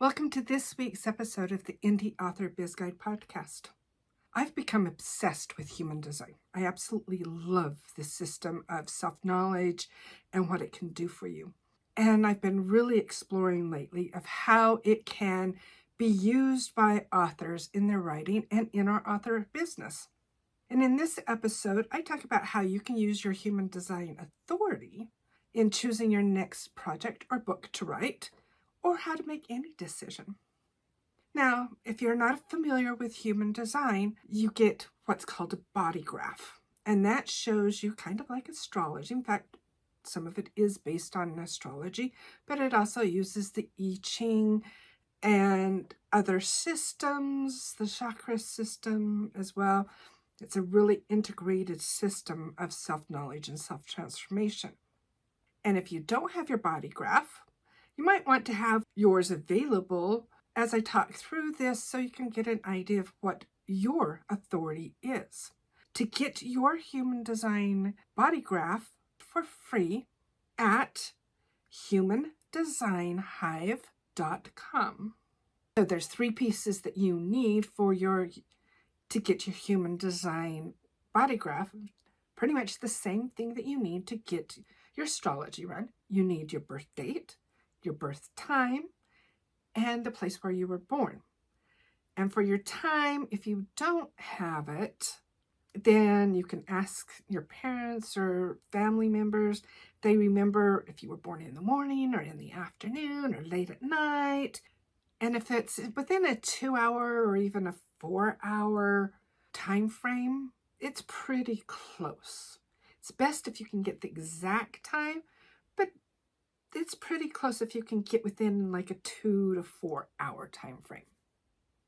Welcome to this week's episode of the Indie Author Biz Guide podcast. I've become obsessed with human design. I absolutely love the system of self-knowledge and what it can do for you. And I've been really exploring lately of how it can be used by authors in their writing and in our author business. And in this episode, I talk about how you can use your human design authority in choosing your next project or book to write, or how to make any decision. Now, if you're not familiar with human design, you get what's called a body graph, and that shows you kind of like astrology. In fact, some of it is based on astrology, but it also uses the I Ching and other systems, the chakra system as well. It's a really integrated system of self-knowledge and self-transformation. And if you don't have your body graph, you might want to have yours available as I talk through this so you can get an idea of what your authority is. To get your human design body graph for free at humandesignhive.com. So there's 3 pieces that you need to get your human design body graph. Pretty much the same thing that you need to get your astrology run. You need your birth date, your birth time, and the place where you were born. And for your time, if you don't have it, then you can ask your parents or family members. They remember if you were born in the morning or in the afternoon or late at night. And if it's within a 2-hour or even a 4-hour time frame, it's pretty close. It's best if you can get the exact time, but it's pretty close if you can get within like a 2 to 4 hour time frame.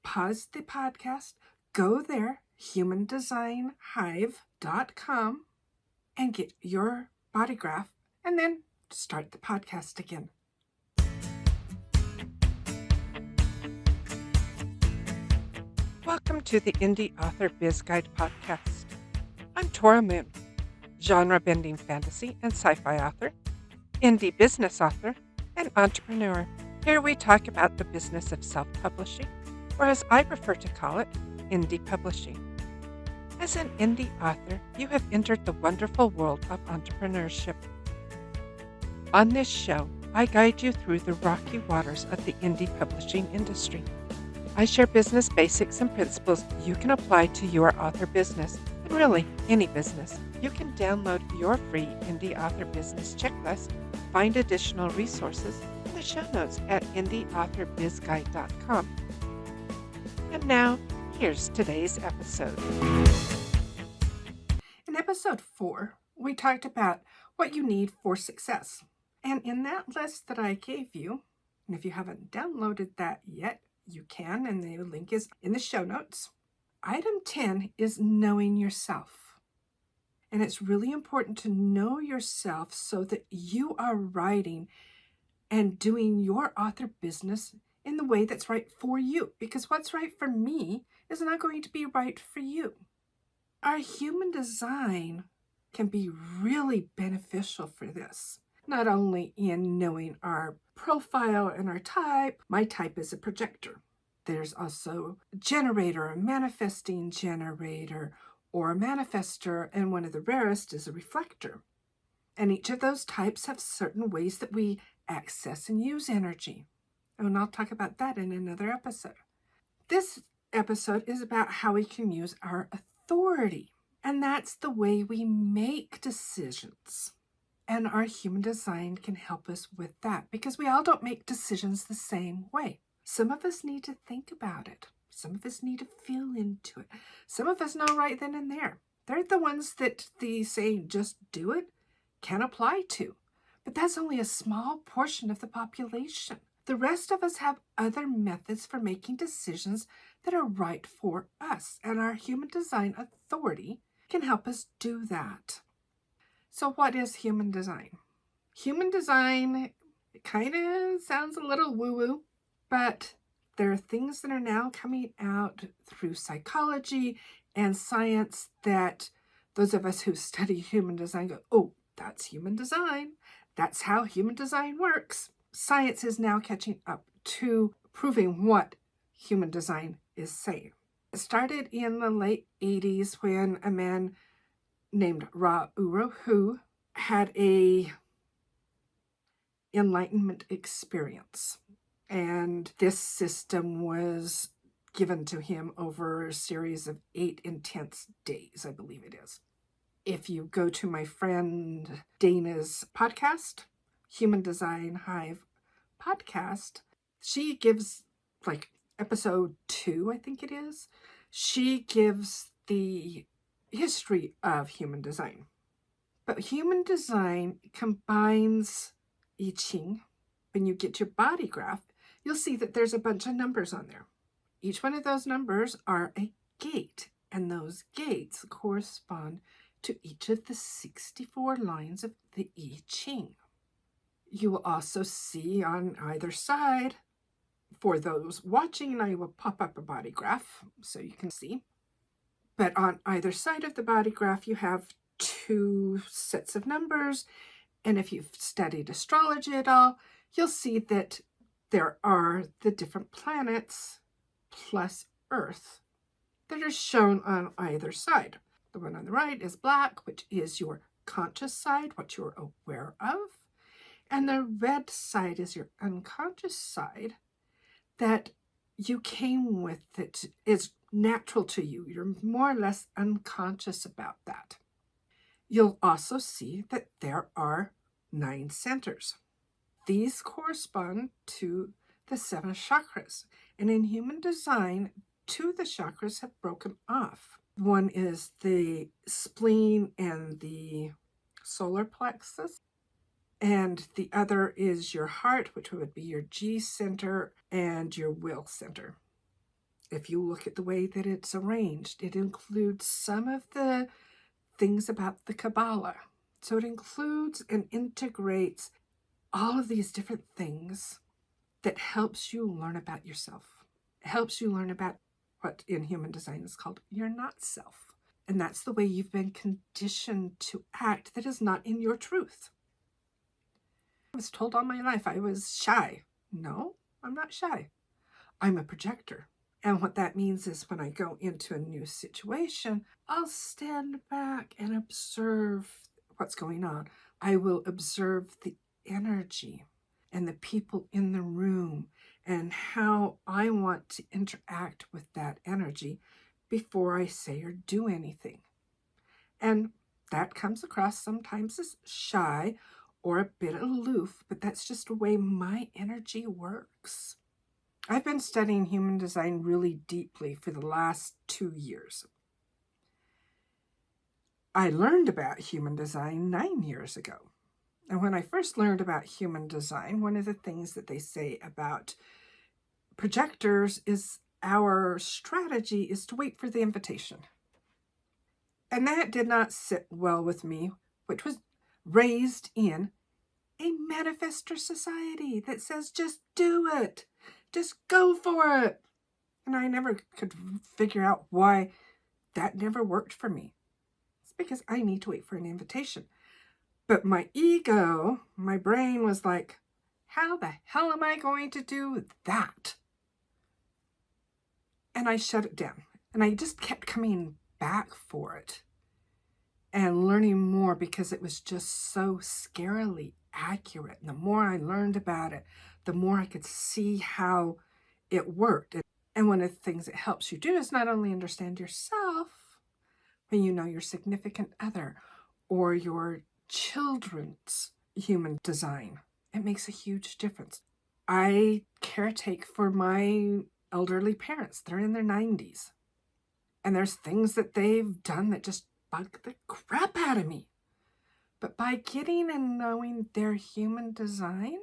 Pause the podcast, go there, humandesignhive.com, and get your body graph, and then start the podcast again. Welcome to the Indie Author Biz Guide podcast. I'm Tora Moon, genre-bending fantasy and sci-fi author, indie business author, and entrepreneur. Here we talk about the business of self-publishing, or as I prefer to call it, indie publishing. As an indie author, you have entered the wonderful world of entrepreneurship. On this show, I guide you through the rocky waters of the indie publishing industry. I share business basics and principles you can apply to your author business, and really any business. You can download your free Indie Author Business Checklist, find additional resources in the show notes at indieauthorbizguide.com. And now, here's today's episode. In episode 4, we talked about what you need for success. And in that list that I gave you, and if you haven't downloaded that yet, you can, and the link is in the show notes. Item 10 is knowing yourself. And it's really important to know yourself so that you are writing and doing your author business in the way that's right for you. Because what's right for me is not going to be right for you. Our human design can be really beneficial for this. Not only in knowing our profile and our type. My type is a projector. There's also a generator, a manifesting generator, or a manifester, and one of the rarest is a reflector. And each of those types have certain ways that we access and use energy. And I'll talk about that in another episode. This episode is about how we can use our authority. And that's the way we make decisions. And our human design can help us with that because we all don't make decisions the same way. Some of us need to think about it. Some of us need to feel into it. Some of us know right then and there. They're the ones that the saying, just do it, can apply to. But that's only a small portion of the population. The rest of us have other methods for making decisions that are right for us. And our human design authority can help us do that. So what is human design? Human design, it kind of sounds a little woo-woo, but there are things that are now coming out through psychology and science that those of us who study human design go, oh, that's human design. That's how human design works. Science is now catching up to proving what human design is saying. It started in the late 80s when a man named Ra Uru, who had a enlightenment experience. And this system was given to him over a series of 8 intense days, I believe it is. If you go to my friend Dana's podcast, Human Design Hive podcast, she gives, like, episode 2, I think it is, she gives the history of human design. But human design combines I Ching. When you get your body graph, you'll see that there's a bunch of numbers on there. Each one of those numbers are a gate, and those gates correspond to each of the 64 lines of the I Ching. You will also see on either side, for those watching, and I will pop up a body graph so you can see. But on either side of the body graph, you have 2 sets of numbers. And if you've studied astrology at all, you'll see that there are the different planets plus Earth that are shown on either side. The one on the right is black, which is your conscious side, what you're aware of. And the red side is your unconscious side that you came with, that is natural to you. You're more or less unconscious about that. You'll also see that there are 9 centers. These correspond to the 7 chakras. And in human design, 2 of the chakras have broken off. One is the spleen and the solar plexus. And the other is your heart, which would be your G center and your will center. If you look at the way that it's arranged, it includes some of the things about the Kabbalah. So it includes and integrates all of these different things that helps you learn about yourself. It helps you learn about what in human design is called your not self. And that's the way you've been conditioned to act that is not in your truth. I was told all my life I was shy. No, I'm not shy. I'm a projector. And what that means is when I go into a new situation, I'll stand back and observe what's going on. I will observe the energy and the people in the room and how I want to interact with that energy before I say or do anything. And that comes across sometimes as shy or a bit aloof, but that's just the way my energy works. I've been studying human design really deeply for the last 2 years. I learned about human design 9 years ago. And when I first learned about human design, one of the things that they say about projectors is our strategy is to wait for the invitation. And that did not sit well with me, which was raised in a manifestor society that says, just do it. Just go for it. And I never could figure out why that never worked for me. It's because I need to wait for an invitation. But my ego, my brain was like, how the hell am I going to do that? And I shut it down. And I just kept coming back for it and learning more because it was just so scarily accurate. And the more I learned about it, the more I could see how it worked. And one of the things it helps you do is not only understand yourself, when you know your significant other or your children's human design. It makes a huge difference. I caretake for my elderly parents. They're in their 90s. And there's things that they've done that just bug the crap out of me. But by getting and knowing their human design,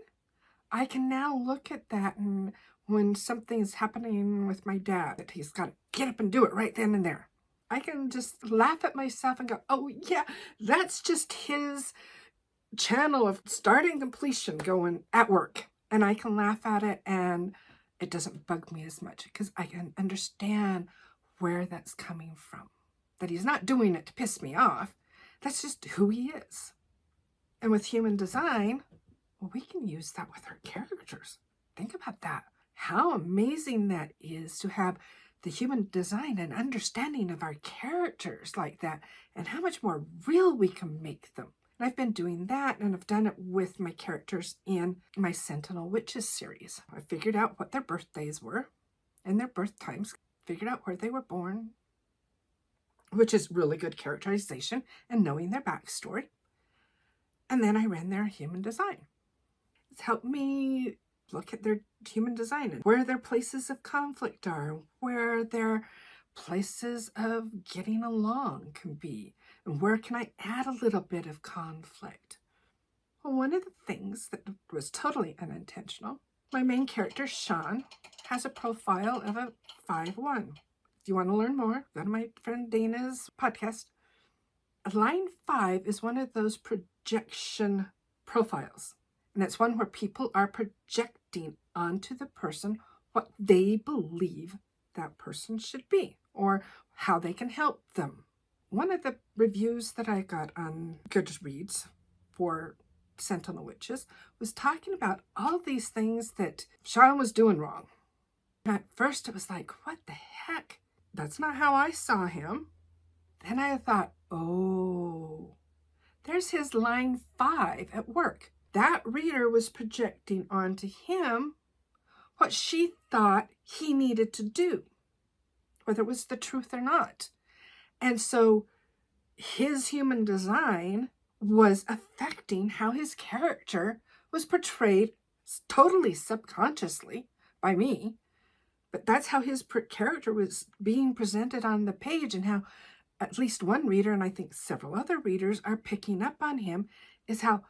I can now look at that, and when something's happening with my dad, that he's got to get up and do it right then and there, I can just laugh at myself and go, oh yeah, that's just his channel of starting completion going at work. And I can laugh at it and it doesn't bug me as much because I can understand where that's coming from. That he's not doing it to piss me off. That's just who he is. And with human design, well, we can use that with our characters. Think about that. how amazing that is to have the human design and understanding of our characters like that, and how much more real we can make them. And I've been doing that, and I've done it with my characters in my Sentinel Witches series. I figured out what their birthdays were and their birth times, figured out where they were born, which is really good characterization and knowing their backstory. And then I ran their human design. It's helped me look at their human design and where their places of conflict are, where their places of getting along can be, and where can I add a little bit of conflict. Well, one of the things that was totally unintentional, my main character, Sean, has a profile of a 5-1. If you want to learn more, go to my friend Dana's podcast. Line 5 is one of those projection profiles. And it's one where people are projecting onto the person what they believe that person should be or how they can help them. One of the reviews that I got on Goodreads for Sentinel Witches was talking about all these things that Sean was doing wrong. And at first it was like, what the heck? That's not how I saw him. Then I thought, oh, there's his line 5 at work. That reader was projecting onto him what she thought he needed to do, whether it was the truth or not. And so his human design was affecting how his character was portrayed totally subconsciously by me. But that's how his character was being presented on the page, and how at least one reader, and I think several other readers, are picking up on him, is how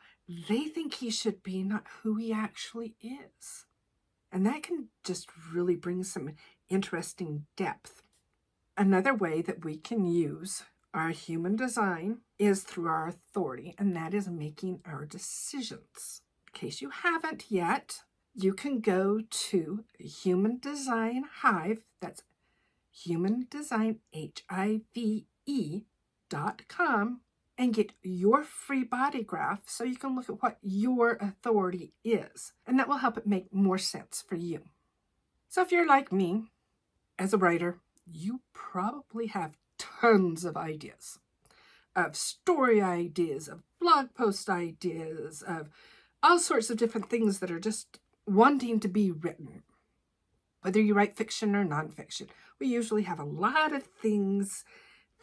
they think he should be, not who he actually is. And that can just really bring some interesting depth. Another way that we can use our human design is through our authority, and that is making our decisions. In case you haven't yet, you can go to Human Design Hive, that's Human Design, HIVE.com, and get your free body graph so you can look at what your authority is. And that will help it make more sense for you. So if you're like me, as a writer, you probably have tons of ideas, of story ideas, of blog post ideas, of all sorts of different things that are just wanting to be written. Whether you write fiction or nonfiction, we usually have a lot of things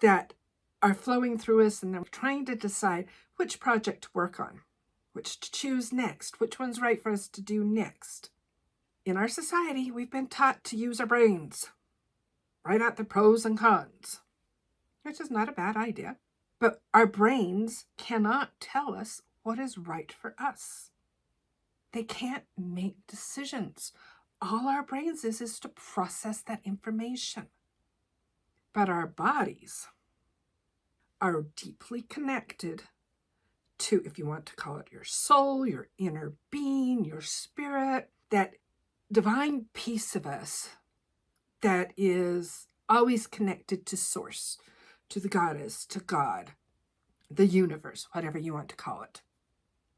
that are flowing through us, and then we're trying to decide which project to work on, which to choose next, which one's right for us to do next. In our society, we've been taught to use our brains, write out the pros and cons, which is not a bad idea. But our brains cannot tell us what is right for us. They can't make decisions. All our brains is to process that information. But our bodies are deeply connected to, if you want to call it your soul, your inner being, your spirit, that divine piece of us that is always connected to source, to the goddess, to God, the universe, whatever you want to call it.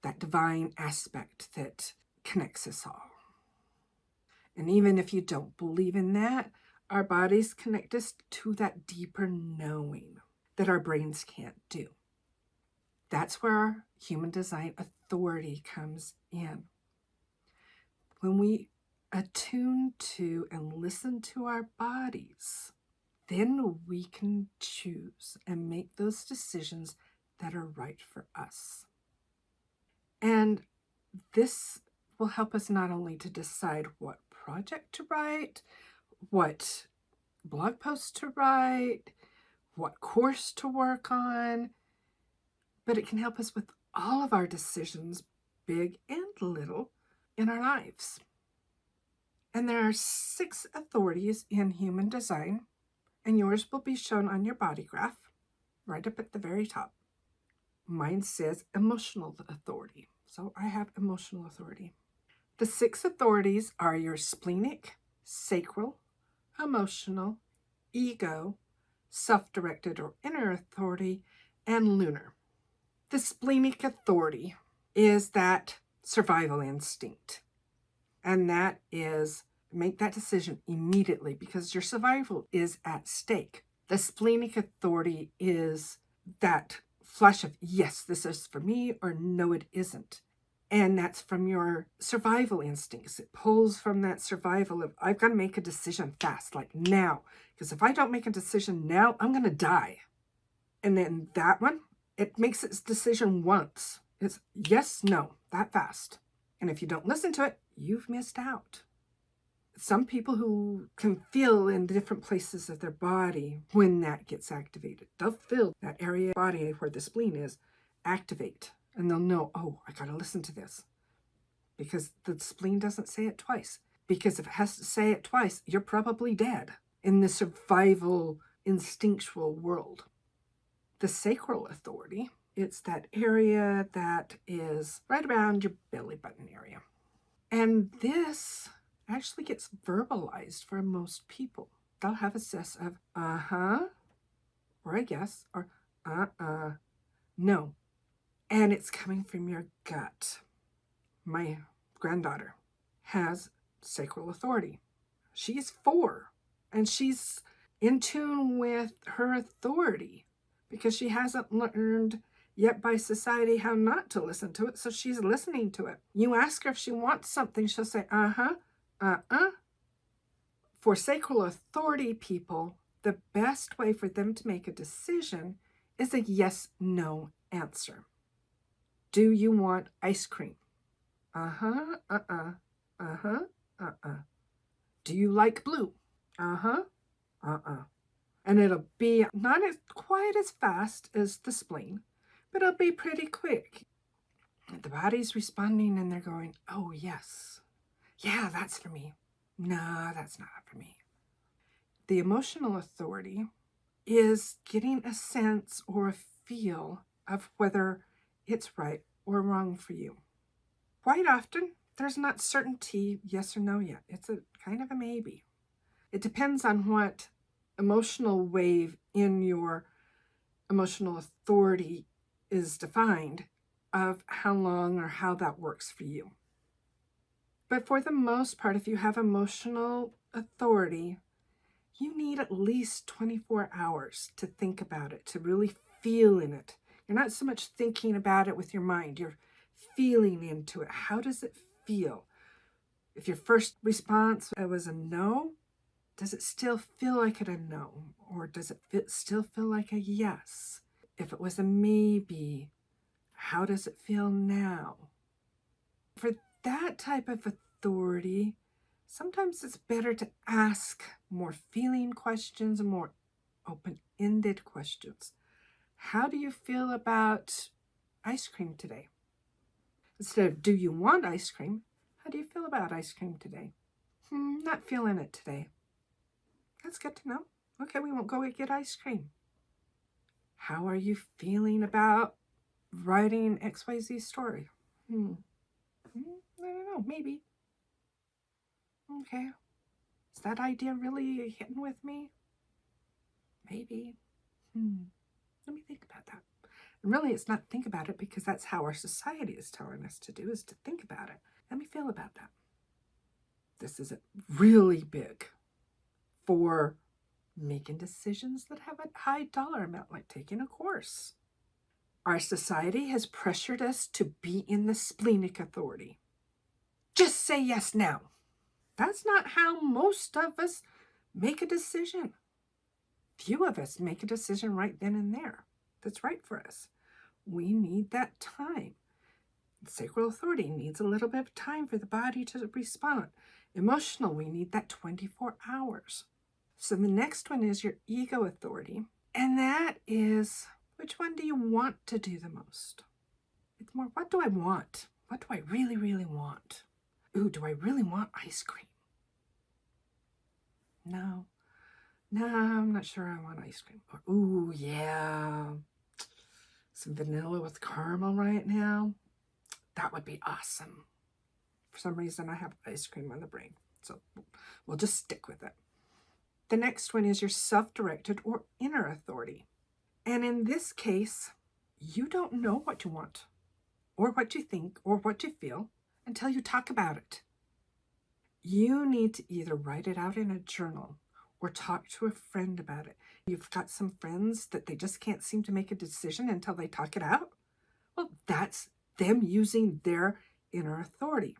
That divine aspect that connects us all. And even if you don't believe in that, our bodies connect us to that deeper knowing that our brains can't do. That's where our human design authority comes in. When we attune to and listen to our bodies, then we can choose and make those decisions that are right for us. And this will help us not only to decide what project to write, what blog post to write, what course to work on, but it can help us with all of our decisions, big and little, in our lives. And there are 6 authorities in human design, and yours will be shown on your body graph, right up at the very top. Mine says emotional authority, so I have emotional authority. The 6 authorities are your splenic, sacral, emotional, ego, self-directed or inner authority, and lunar. The splenic authority is that survival instinct, and that is Make that decision immediately because your survival is at stake. The splenic authority is that flash of, yes, this is for me, or no, it isn't. And that's from your survival instincts. It pulls from that survival of, I've got to make a decision fast, like now. Because if I don't make a decision now, I'm going to die. And then that one, it makes its decision once. It's yes, no, that fast. And if you don't listen to it, you've missed out. Some people who can feel in different places of their body when that gets activated. They'll feel that area of the body where the spleen is activate. And they'll know, oh, I got to listen to this. Because the spleen doesn't say it twice. Because if it has to say it twice, you're probably dead in the survival instinctual world. The Sacral Authority, it's that area that is right around your belly button area. And this actually gets verbalized for most people. They'll have a sense of, uh-huh, or I guess, or no. And it's coming from your gut. My granddaughter has Sacral Authority. She's 4, and she's in tune with her authority because she hasn't learned yet by society how not to listen to it, so she's listening to it. You ask her if she wants something, she'll say, uh-huh, For Sacral Authority people, the best way for them to make a decision is a yes-no answer. Do you want ice cream? Uh-huh, uh-huh, uh-uh. Do you like blue? Uh-huh, uh-uh. And it'll be not as quite as fast as the spleen, but it'll be pretty quick. The body's responding and they're going, oh, yes. Yeah, that's for me. No, that's not for me. The emotional authority is getting a sense or a feel of whether it's right or wrong for you. Quite often, there's not certainty, yes or no yet. It's a kind of a maybe. It depends on what emotional wave in your emotional authority is defined of how long or how that works for you. But for the most part, if you have emotional authority, you need at least 24 hours to think about it, to really feel in it. You're not so much thinking about it with your mind, you're feeling into it. How does it feel? If your first response was a no, does it still feel like a no? Or does it still feel like a yes? If it was a maybe, how does it feel now? For that type of authority, sometimes it's better to ask more feeling questions and more open-ended questions. How do you feel about ice cream today? Instead of, do you want ice cream? How do you feel about ice cream today? Not feeling it today. That's good to know. Okay, we won't go get ice cream. How are you feeling about writing XYZ story? I don't know, maybe. Okay. Is that idea really hitting with me? Maybe. Let me think about that. And really, it's not think about it because that's how our society is telling us to do, is to think about it. Let me feel about that. This is really big for making decisions that have a high dollar amount, like taking a course. Our society has pressured us to be in the splenic authority. Just say yes now. That's not how most of us make a decision. Few of us make a decision right then and there that's right for us. We need that time. Sacral Authority needs a little bit of time for the body to respond. Emotional, we need that 24 hours. So the next one is your ego authority. And that is, which one do you want to do the most? It's more, what do I want? What do I really, really want? Ooh, do I really want ice cream? No, I'm not sure I want ice cream. Or, ooh, yeah, some vanilla with caramel right now. That would be awesome. For some reason, I have ice cream on the brain, so we'll just stick with it. The next one is your self-directed or inner authority. And in this case, you don't know what you want or what you think or what you feel until you talk about it. you need to either write it out in a journal or talk to a friend about it. You've got some friends that they just can't seem to make a decision until they talk it out. Well, that's them using their inner authority.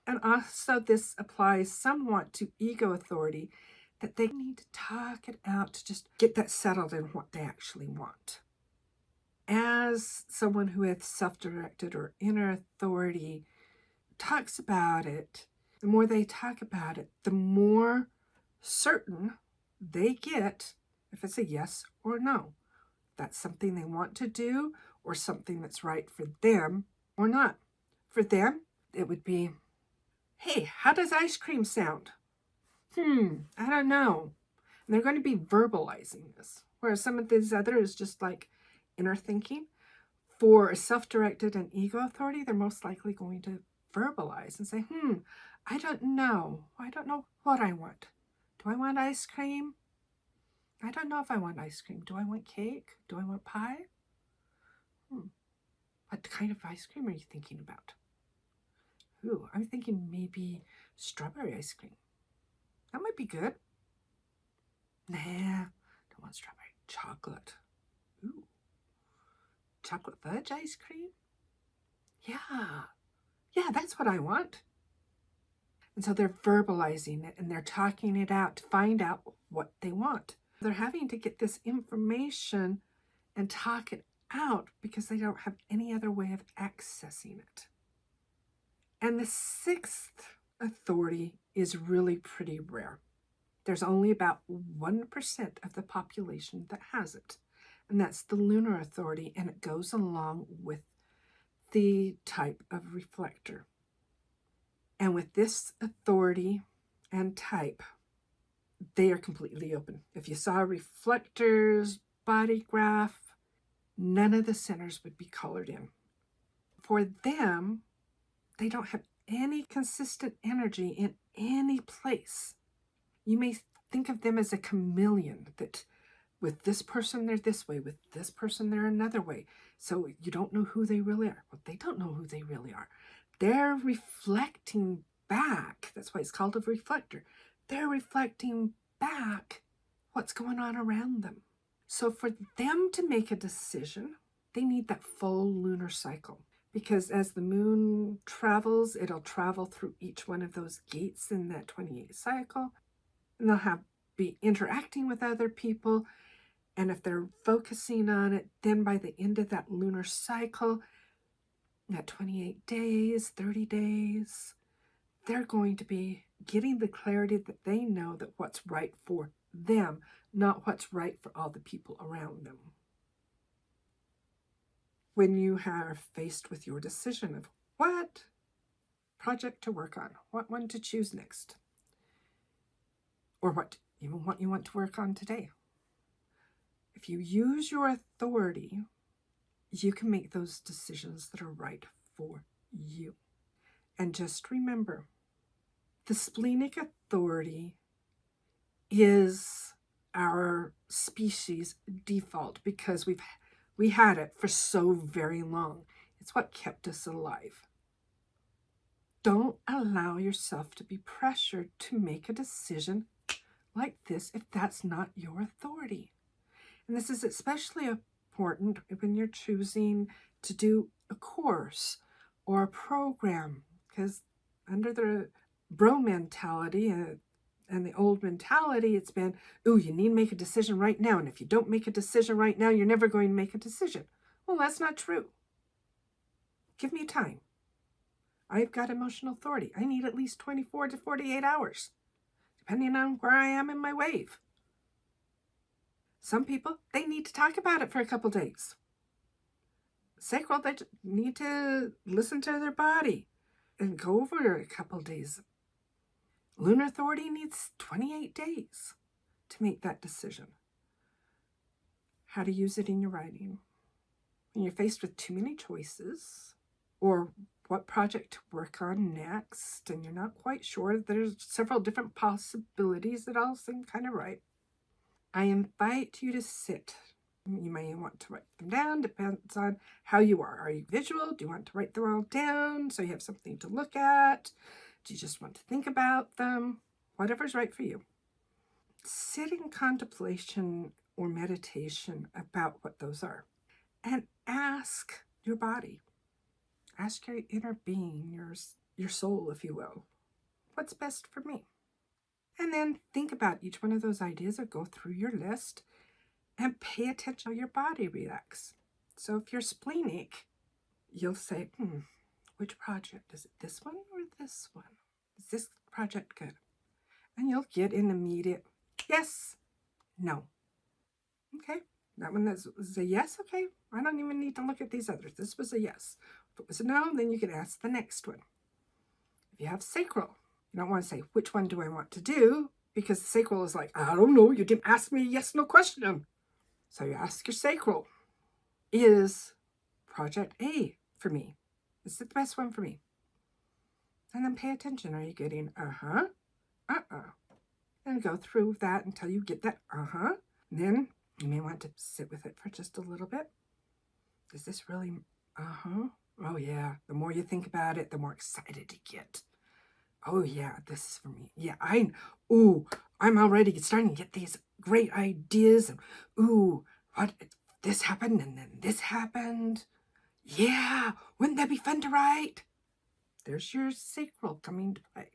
And also, this applies somewhat to ego authority, that they need to talk it out to just get that settled in what they actually want. As someone who has self-directed or inner authority talks about it, the more they talk about it, the more certain they get if it's a yes or no. That's something they want to do or something that's right for them or not. For them, it would be, hey, how does ice cream sound? I don't know. And they're going to be verbalizing this. Whereas some of these other is just like inner thinking. For a self-directed and ego authority, they're most likely going to verbalize and say, I don't know. I don't know what I want. Do I want ice cream? I don't know if I want ice cream. Do I want cake? Do I want pie? What kind of ice cream are you thinking about? I'm thinking maybe strawberry ice cream. That might be good. Nah, don't want strawberry. Chocolate. Ooh. Chocolate fudge ice cream? Yeah, that's what I want. And so they're verbalizing it and they're talking it out to find out what they want. They're having to get this information and talk it out because they don't have any other way of accessing it. And the sixth authority is really pretty rare. There's only about 1% of the population that has it. And that's the Lunar Authority, and it goes along with the type of reflector. And with this authority and type, they are completely open. If you saw a reflector's body graph, none of the centers would be colored in. For them, they don't have any consistent energy in any place. You may think of them as a chameleon, that with this person, they're this way. With this person, they're another way. So you don't know who they really are. Well, they don't know who they really are. They're reflecting back. That's why it's called a reflector. They're reflecting back what's going on around them. So for them to make a decision, they need that full lunar cycle. Because as the moon travels, it'll travel through each one of those gates in that 28 cycle. And they'll be interacting with other people. And if they're focusing on it, then by the end of that lunar cycle, that 28 days, 30 days, they're going to be getting the clarity that they know that what's right for them, not what's right for all the people around them. When you are faced with your decision of what project to work on, what one to choose next, or what you want to work on today, if you use your authority, you can make those decisions that are right for you. And just remember, the splenic authority is our species default because we had it for so very long. It's what kept us alive. Don't allow yourself to be pressured to make a decision like this if that's not your authority. And this is especially important when you're choosing to do a course or a program, because under the bro mentality and the old mentality, it's been, you need to make a decision right now. And if you don't make a decision right now, you're never going to make a decision. Well, that's not true. Give me time. I've got emotional authority. I need at least 24 to 48 hours, depending on where I am in my wave. Some people, they need to talk about it for a couple days. Sacral, they need to listen to their body and go over it a couple days. Lunar Authority needs 28 days to make that decision. How to use it in your writing. When you're faced with too many choices, or what project to work on next, and you're not quite sure, there's several different possibilities that all seem kind of right. I invite you to sit. You may want to write them down, depends on how you are. Are you visual? Do you want to write them all down so you have something to look at? Do you just want to think about them? Whatever's right for you. Sit in contemplation or meditation about what those are. And ask your body. Ask your inner being, your soul, if you will. What's best for me? And then think about each one of those ideas or go through your list and pay attention to your body relax. So if you're splenic, you'll say, which project? Is it this one or this one? Is this project good? And you'll get an immediate yes, no. Okay, that one was a yes, okay. I don't even need to look at these others. This was a yes. If it was a no, then you can ask the next one. If you have sacral, you don't want to say, which one do I want to do? Because the sacral is like, I don't know, you didn't ask me a yes, no question. So you ask your sacral, is project A for me? Is it the best one for me? And then pay attention. Are you getting uh-huh, uh-uh? And go through that until you get that uh-huh. Then you may want to sit with it for just a little bit. Is this really uh-huh? Oh yeah, the more you think about it, the more excited you get. Oh yeah, this is for me. Yeah, I'm already starting to get these great ideas. And what, this happened and then this happened. Yeah, wouldn't that be fun to write? There's your sacral coming to play.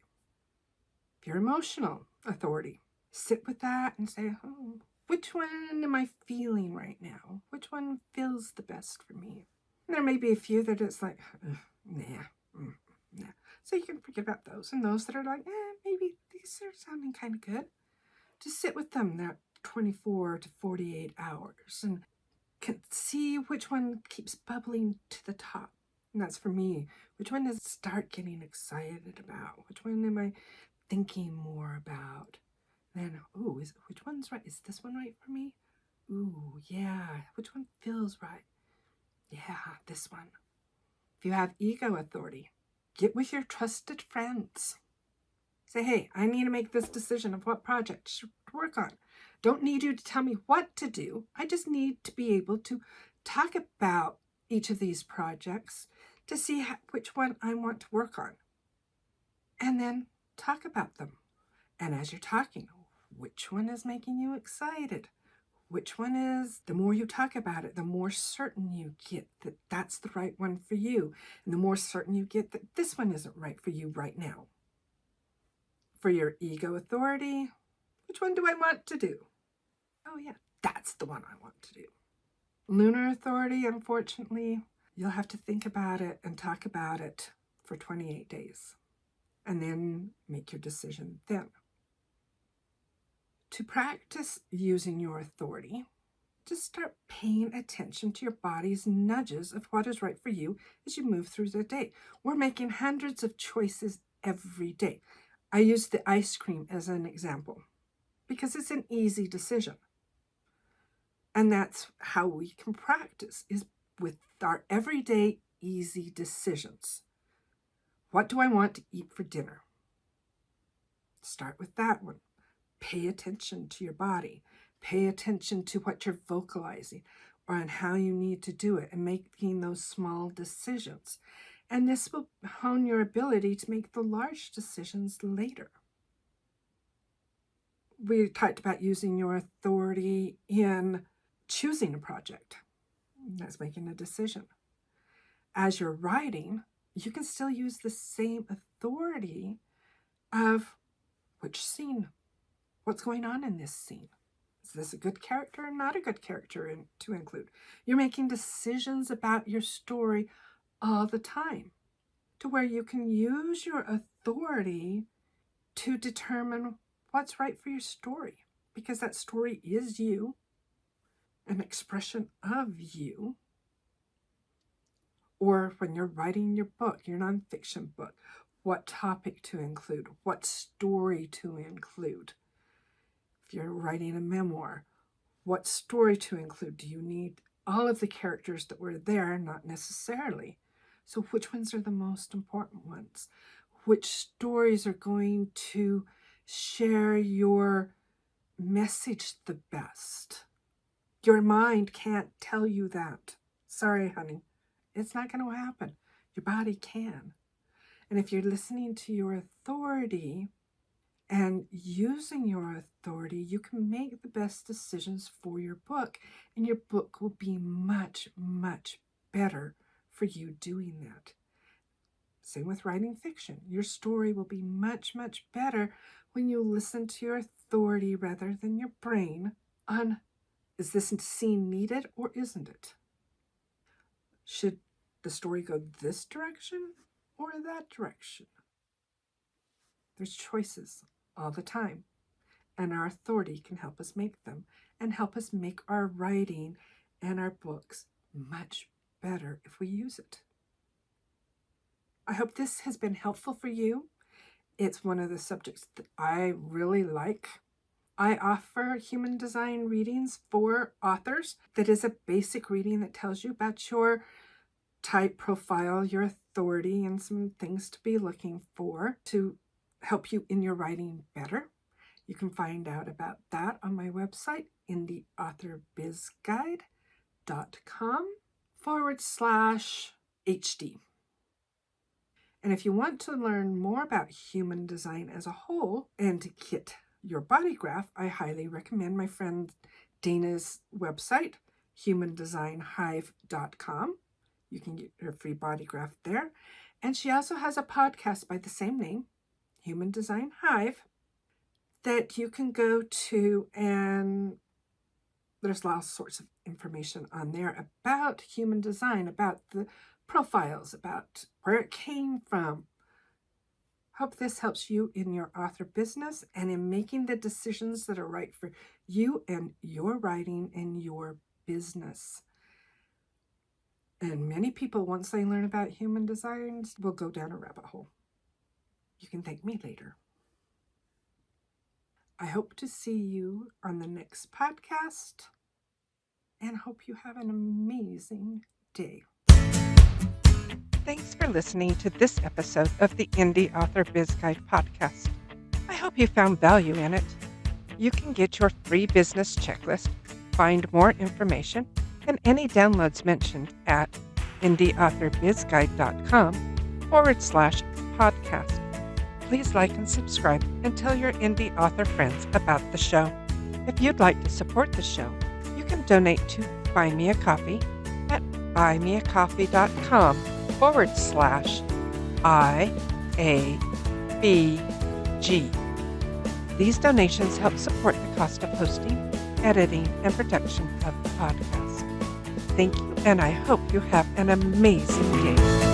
Your emotional authority. Sit with that and say, which one am I feeling right now? Which one feels the best for me? And there may be a few that it's like, nah. So you can forget about those. And those that are like, maybe these are sounding kind of good. Just sit with them that 24 to 48 hours and can see which one keeps bubbling to the top. And that's for me. Which one does it start getting excited about? Which one am I thinking more about? Then, which one's right? Is this one right for me? Ooh, yeah. Which one feels right? Yeah, this one. If you have ego authority, get with your trusted friends. Say, hey, I need to make this decision of what project to work on. Don't need you to tell me what to do. I just need to be able to talk about each of these projects to see which one I want to work on. And then talk about them. And as you're talking, which one is making you excited? Which one is, the more you talk about it, the more certain you get that that's the right one for you. And the more certain you get that this one isn't right for you right now. For your ego authority, which one do I want to do? Oh yeah, that's the one I want to do. Lunar authority, unfortunately, you'll have to think about it and talk about it for 28 days. And then make your decision then. To practice using your authority, just start paying attention to your body's nudges of what is right for you as you move through the day. We're making hundreds of choices every day. I use the ice cream as an example because it's an easy decision. And that's how we can practice, is with our everyday easy decisions. What do I want to eat for dinner? Start with that one. Pay attention to your body. Pay attention to what you're vocalizing or on how you need to do it and making those small decisions. And this will hone your ability to make the large decisions later. We talked about using your authority in choosing a project. That's making a decision. As you're writing, you can still use the same authority of which scene. What's going on in this scene? Is this a good character or not a good character to include? You're making decisions about your story all the time to where you can use your authority to determine what's right for your story, because that story is you, an expression of you. Or when you're writing your book, your nonfiction book, what topic to include, what story to include. If you're writing a memoir, what story to include? Do you need all of the characters that were there? Not necessarily. So which ones are the most important ones? Which stories are going to share your message the best? Your mind can't tell you that. Sorry, honey. It's not going to happen. Your body can. And if you're listening to your authority and using your authority, you can make the best decisions for your book, and your book will be much, much better for you doing that. Same with writing fiction. Your story will be much, much better when you listen to your authority rather than your brain on, is this scene needed or isn't it? Should the story go this direction or that direction? There's choices all the time, and our authority can help us make them and help us make our writing and our books much better if we use it. I hope this has been helpful for you. It's one of the subjects that I really like. I offer human design readings for authors. That is a basic reading that tells you about your type profile, your authority, and some things to be looking for to help you in your writing better. You can find out about that on my website, indieauthorbizguide.com/HD. And if you want to learn more about human design as a whole and to get your body graph, I highly recommend my friend Dana's website, humandesignhive.com. You can get her free body graph there. And she also has a podcast by the same name, Human Design Hive, that you can go to, and there's all sorts of information on there about human design, about the profiles, about where it came from. Hope this helps you in your author business and in making the decisions that are right for you and your writing and your business. And many people, once they learn about human designs, will go down a rabbit hole. You can thank me later. I hope to see you on the next podcast and hope you have an amazing day. Thanks for listening to this episode of the Indie Author Biz Guide podcast. I hope you found value in it. You can get your free business checklist, find more information, and any downloads mentioned at indieauthorbizguide.com/podcast. Please like and subscribe and tell your indie author friends about the show. If you'd like to support the show, you can donate to Buy Me a Coffee at buymeacoffee.com/IABG. These donations help support the cost of hosting, editing, and production of the podcast. Thank you, and I hope you have an amazing day.